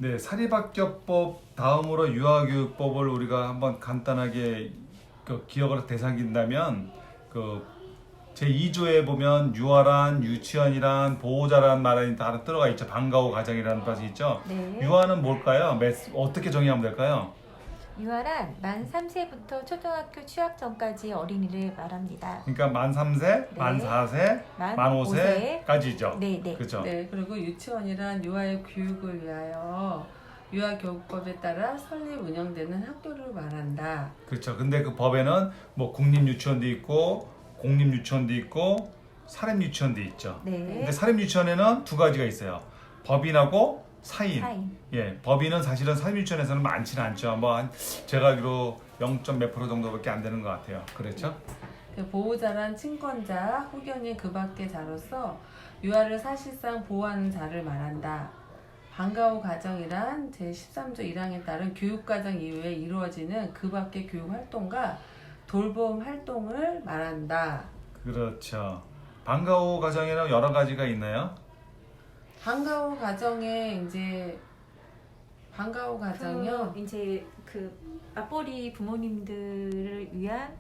네, 사립학교법 다음으로 유아교육법을 우리가 한번 간단하게 기억을 되새긴다면 제2조에 보면 유아란, 유치원이란, 보호자란 말이 다 들어가 있죠. 방과 후 가정이라는 것이 있죠. 네. 유아는 뭘까요? 어떻게 정의하면 될까요? 유아란 만 3세부터 초등학교 취학 전까지 어린이를 말합니다. 그러니까 만 3세, 네. 만 4세, 만 만 5세까지죠. 네, 네. 그렇죠. 네, 그리고 유치원이란 유아의 교육을 위하여 유아교육법에 따라 설립 운영되는 학교를 말한다. 그렇죠. 근데 그 법에는 뭐 국립유치원도 있고 공립유치원도 있고 사립유치원도 있죠. 네. 근데 사립유치원에는 두 가지가 있어요. 법인하고 사인. 사인. 예, 법인은 사실은 사립유치원에서는 많지는 않죠. 뭐 제가 알기로 0. 몇 프로 정도밖에 안 되는 것 같아요. 그렇죠? 보호자란 친권자, 혹여니 그 밖의 자로서 유아를 사실상 보호하는 자를 말한다. 방과 후 가정이란 제13조 1항에 따른 교육과정 이후에 이루어지는 그 밖의 교육활동과 돌봄 활동을 말한다. 그렇죠. 방과 후 가정에는 여러 가지가 있나요? 방과 후 가정에 이제 방과 후 가정이요. 이제 그 맞벌이 부모님들을 위한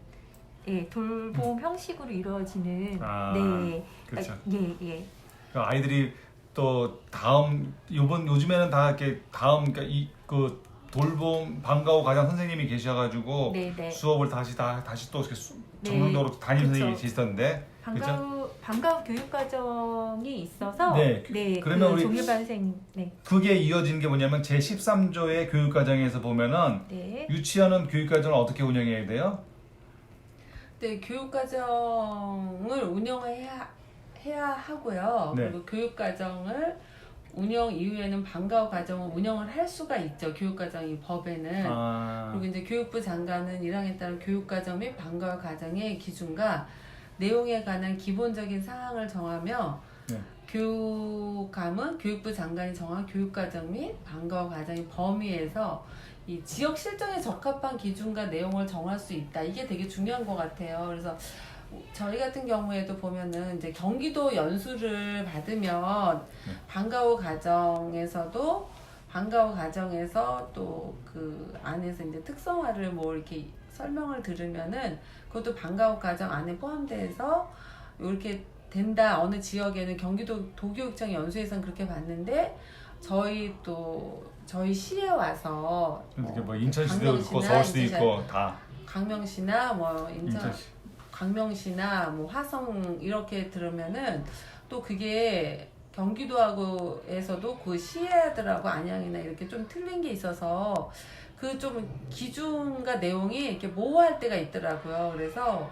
돌봄 형식으로 이루어지는 네. 그렇죠. 예. 아이들이 또 요즘에는 다 이렇게 그러니까 그 돌봄 방과 후 가정 선생님이 계셔가지고 네. 수업을 다시 또 이렇게 네. 정상적으로 담임 그쵸. 선생님이 계시던데. 방과 후 교육 과정이 있어서 네. 그러면 그 우리 종류반생 그게 이어진 게 뭐냐면 제13조의 교육과정에서 보면은 네. 유치원은 교육과정을 어떻게 운영해야 돼요? 네, 교육과정을 운영해야 하고요. 네. 그리고 교육과정을 운영 이후에는 방과 후 과정을 운영을 할 수가 있죠. 교육과정이 법에는. 그리고 이제 교육부 장관은 1항에 따른 교육과정 및 방과 후 과정의 기준과 내용에 관한 기본적인 사항을 정하며 네. 교감은 교육부 장관이 정한 교육과정 및 방과 후 과정의 범위에서 이 지역 실정에 적합한 기준과 내용을 정할 수 있다. 이게 되게 중요한 것 같아요. 그래서 저희 같은 경우에도 보면은 이제 경기도 연수를 받으면 방과 후 가정에서도 방과 후 가정에서 또 그 안에서 이제 특성화를 뭐 이렇게 설명을 들으면은 그것도 방과 후 가정 안에 포함돼서 이렇게 된다. 어느 지역에는 경기도 도교육청 연수에서는 그렇게 봤는데 저희 시에 와서 이렇게 뭐 인천시도 있고 서울시도 있고 다 강명시나 뭐 인천시. 강명시나 뭐 화성 이렇게 들으면은 또 그게 경기도하고에서도 그 시애들하고 안양이나 이렇게 좀 틀린 게 있어서 그 좀 기준과 내용이 이렇게 모호할 때가 있더라고요. 그래서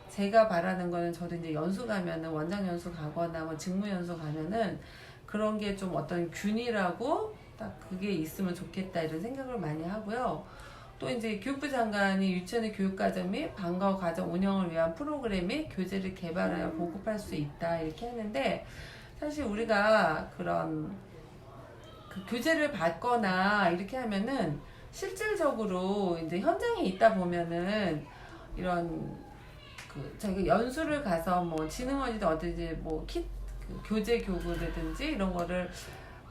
제가 바라는 거는 저도 이제 연수 가면은 원장 연수 가거나 뭐 직무 연수 가면은 그런 게 좀 어떤 균이라고 딱 그게 있으면 좋겠다 이런 생각을 많이 하고요. 또 이제 교육부 장관이 유치원의 교육과정 및 방과 후 가정 운영을 위한 프로그램 및 교재를 개발하여 보급할 수 있다 이렇게 하는데 사실 우리가 그런 그 교재를 받거나 이렇게 하면은 실질적으로 이제 현장에 있다 보면은 이런 저희가 연수를 가서 뭐 진흥원이든 어디든지 뭐 교재 교구라든지 이런 거를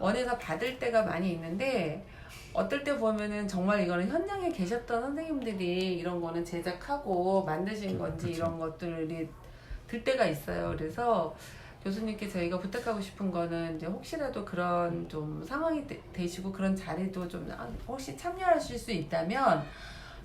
원해서 받을 때가 많이 있는데 어떨 때 보면은 정말 이거는 현장에 계셨던 선생님들이 이런 거는 제작하고 만드신 건지 그쵸. 이런 것들이 들 때가 있어요. 그래서 교수님께 저희가 부탁하고 싶은 거는 이제 혹시라도 그런 좀 상황이 되시고 그런 자리도 좀 혹시 참여하실 수 있다면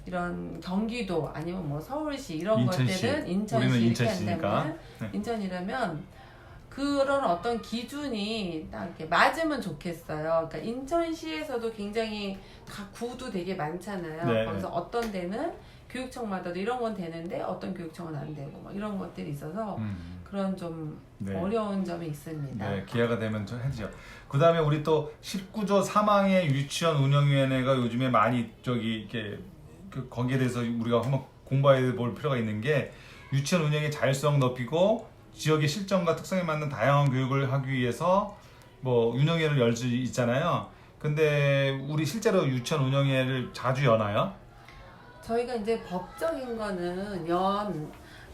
이런 경기도 아니면 뭐 서울시 이런 것들은 인천시 우리는 이렇게 인천시니까. 한다면 네. 인천이라면 그런 어떤 기준이 딱 이렇게 맞으면 좋겠어요. 그러니까 인천시에서도 굉장히 각 구도 되게 많잖아요. 네. 거기서 어떤 데는 교육청마다도 이런 건 되는데 어떤 교육청은 안 되고 막 이런 것들이 있어서 그런 좀 네. 어려운 점이 있습니다. 네, 기회가 되면 좀 해주죠. 그 다음에 우리 또 19조 3항의 유치원 운영위원회가 요즘에 많이 이렇게 거기에 대해서 우리가 한번 공부해 볼 필요가 있는 게 유치원 운영의 자율성 높이고 지역의 실정과 특성에 맞는 다양한 교육을 하기 위해서 뭐 운영회를 열 수 있잖아요. 근데 우리 실제로 유치원 운영회를 자주 여나요? 저희가 이제 법적인 거는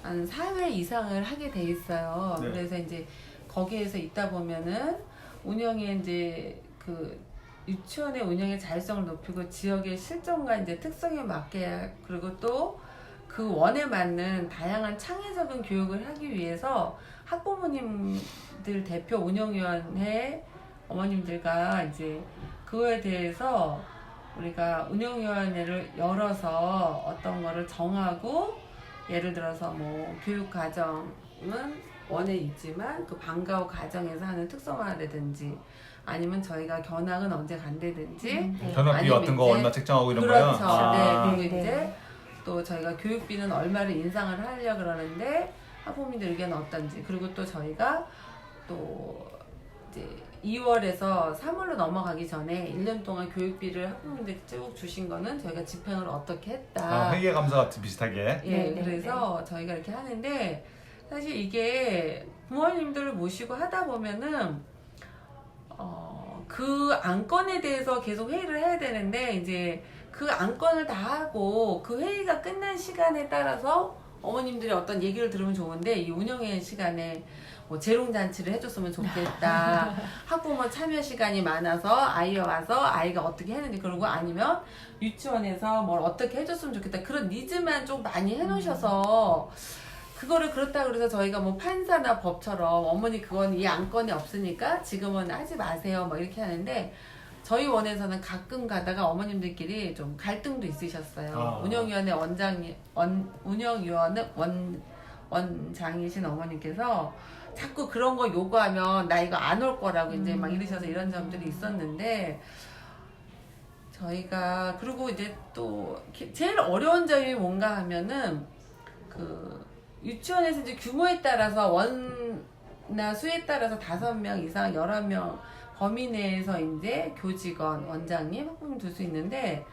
한 4회 이상을 하게 돼 있어요. 네. 그래서 이제 거기에서 있다 보면은 운영에 이제 유치원의 운영의 자율성을 높이고 지역의 실정과 이제 특성에 맞게 그리고 또 그 원에 맞는 다양한 창의적인 교육을 하기 위해서 학부모님들 대표 운영위원회 어머님들과 이제 그거에 대해서 우리가 운영위원회를 열어서 어떤 거를 정하고 예를 들어서 뭐 교육과정은 원에 있지만 그 방과 후 과정에서 하는 특성화라든지 아니면 저희가 견학은 언제 간다든지 네. 견학비 아니면 같은 거 이제 얼마 책정하고 이런 그렇죠. 거요? 아. 네. 그리고 네. 이제 또 저희가 교육비는 얼마를 인상을 하려고 그러는데 학부모님들 의견은 어떤지 그리고 또 저희가 또 이제 2월에서 3월로 넘어가기 전에 1년 동안 교육비를 학부모님들 쭉 주신 거는 저희가 집행을 어떻게 했다. 회계감사 같은 비슷하게. 예, 네, 네, 그래서 저희가 이렇게 하는데 사실 이게 부모님들을 모시고 하다 보면은 그 안건에 대해서 계속 회의를 해야 되는데 이제 그 안건을 다 하고 그 회의가 끝난 시간에 따라서 어머님들이 어떤 얘기를 들으면 좋은데 이 운영회 시간에 뭐 재롱잔치를 해줬으면 좋겠다. 학부모 참여 시간이 많아서 아이가 와서 아이가 어떻게 했는지 그러고 아니면 유치원에서 뭘 어떻게 해줬으면 좋겠다. 그런 니즈만 좀 많이 해놓으셔서 그거를 그렇다 그래서 저희가 뭐 판사나 법처럼 어머니 그건 이 안건이 없으니까 지금은 하지 마세요. 막 이렇게 하는데 저희 원에서는 가끔 가다가 어머님들끼리 좀 갈등도 있으셨어요. 운영위원회 원장이신 어머님께서 자꾸 그런 거 요구하면 나 이거 안 올 거라고 이제 막 이러셔서 이런 점들이 있었는데 저희가 그리고 이제 또 제일 어려운 점이 뭔가 하면은 그 유치원에서 이제 규모에 따라서 원나 수에 따라서 5명 이상 11명 범위 내에서 이제 교직원, 원장님, 학부모님 둘 수 있는데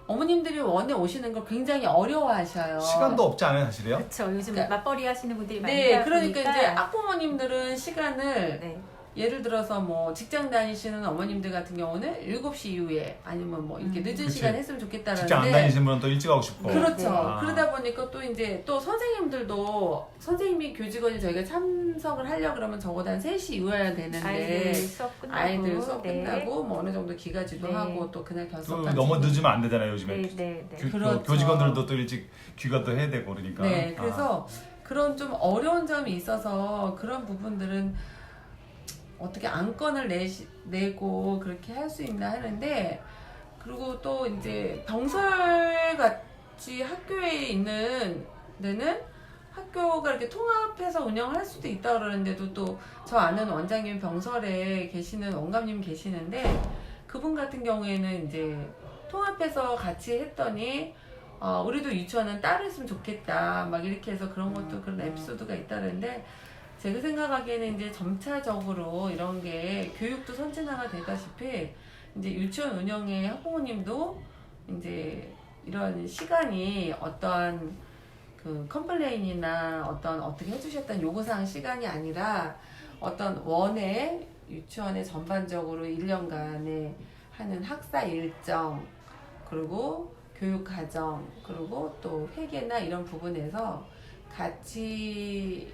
어머님들이 원에 오시는 걸 굉장히 어려워하셔요. 시간도 없지 않아요, 사실이요? 그렇죠. 요즘 그러니까- 맞벌이 하시는 분들이 많다 네, 그러니까 보니까 이제 학부모님들은 시간을 네. 예를 들어서 뭐 직장 다니시는 어머님들 같은 경우는 7시 이후에 아니면 뭐 이렇게 늦은 그치. 시간 했으면 좋겠다라는데 직장 안 다니시는 분은 또 일찍 하고 싶고. 그렇죠. 아. 그러다 보니까 또 이제 또 선생님들도 선생님이 교직원이 저희가 참석을 하려고 그러면 적어도 한 3시 이후에야 되는데 아이들 수업 끝나고 아이들 수업 네. 끝나고 뭐 어느 정도 기가지도 네. 하고 또 그날 또 결석까지 너무 늦으면 안 되잖아요, 요즘에. 네, 네, 네. 또 그렇죠. 교직원들도 또 일찍 귀가도 해야 되고 그러니까. 네, 그래서 그런 좀 어려운 점이 있어서 그런 부분들은 어떻게 안건을 내고 그렇게 할 수 있나 하는데 그리고 또 이제 병설같이 학교에 있는 데는 학교가 이렇게 통합해서 운영할 수도 있다 그러는데도 또 저 아는 원장님 병설에 계시는 원감님 계시는데 그분 같은 경우에는 이제 통합해서 같이 했더니 우리도 유치원은 따로 했으면 좋겠다 막 이렇게 해서 그런 것도 그런 에피소드가 있다는데 제가 생각하기에는 이제 점차적으로 이런 게 교육도 선진화가 되다시피 이제 유치원 운영의 학부모님도 이제 이런 시간이 어떠한 그 컴플레인이나 어떻게 해주셨다는 요구사항 시간이 아니라 어떤 원의 유치원의 전반적으로 1년간의 하는 학사 일정 그리고 교육 과정 그리고 또 회계나 이런 부분에서 같이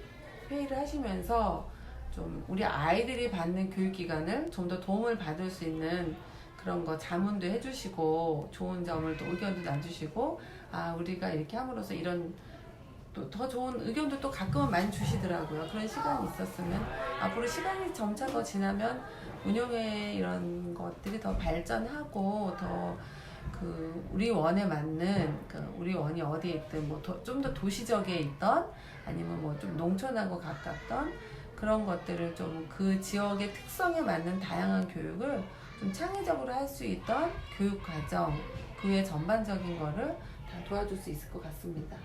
회의를 하시면서 좀 우리 아이들이 받는 교육기간을 좀 더 도움을 받을 수 있는 그런 거 자문도 해주시고 좋은 점을 또 의견도 놔주시고 우리가 이렇게 함으로써 이런 또 더 좋은 의견도 또 가끔은 많이 주시더라고요. 그런 시간이 있었으면 앞으로 시간이 점차 더 지나면 운영의 이런 것들이 더 발전하고 더 그 우리 원에 맞는 우리 원이 어디에 있든 뭐 좀 더 도시적에 있던 아니면 뭐 좀 농촌하고 가깝던 그런 것들을 좀 그 지역의 특성에 맞는 다양한 교육을 좀 창의적으로 할 수 있던 교육 과정 그 외 전반적인 거를 다 도와줄 수 있을 것 같습니다.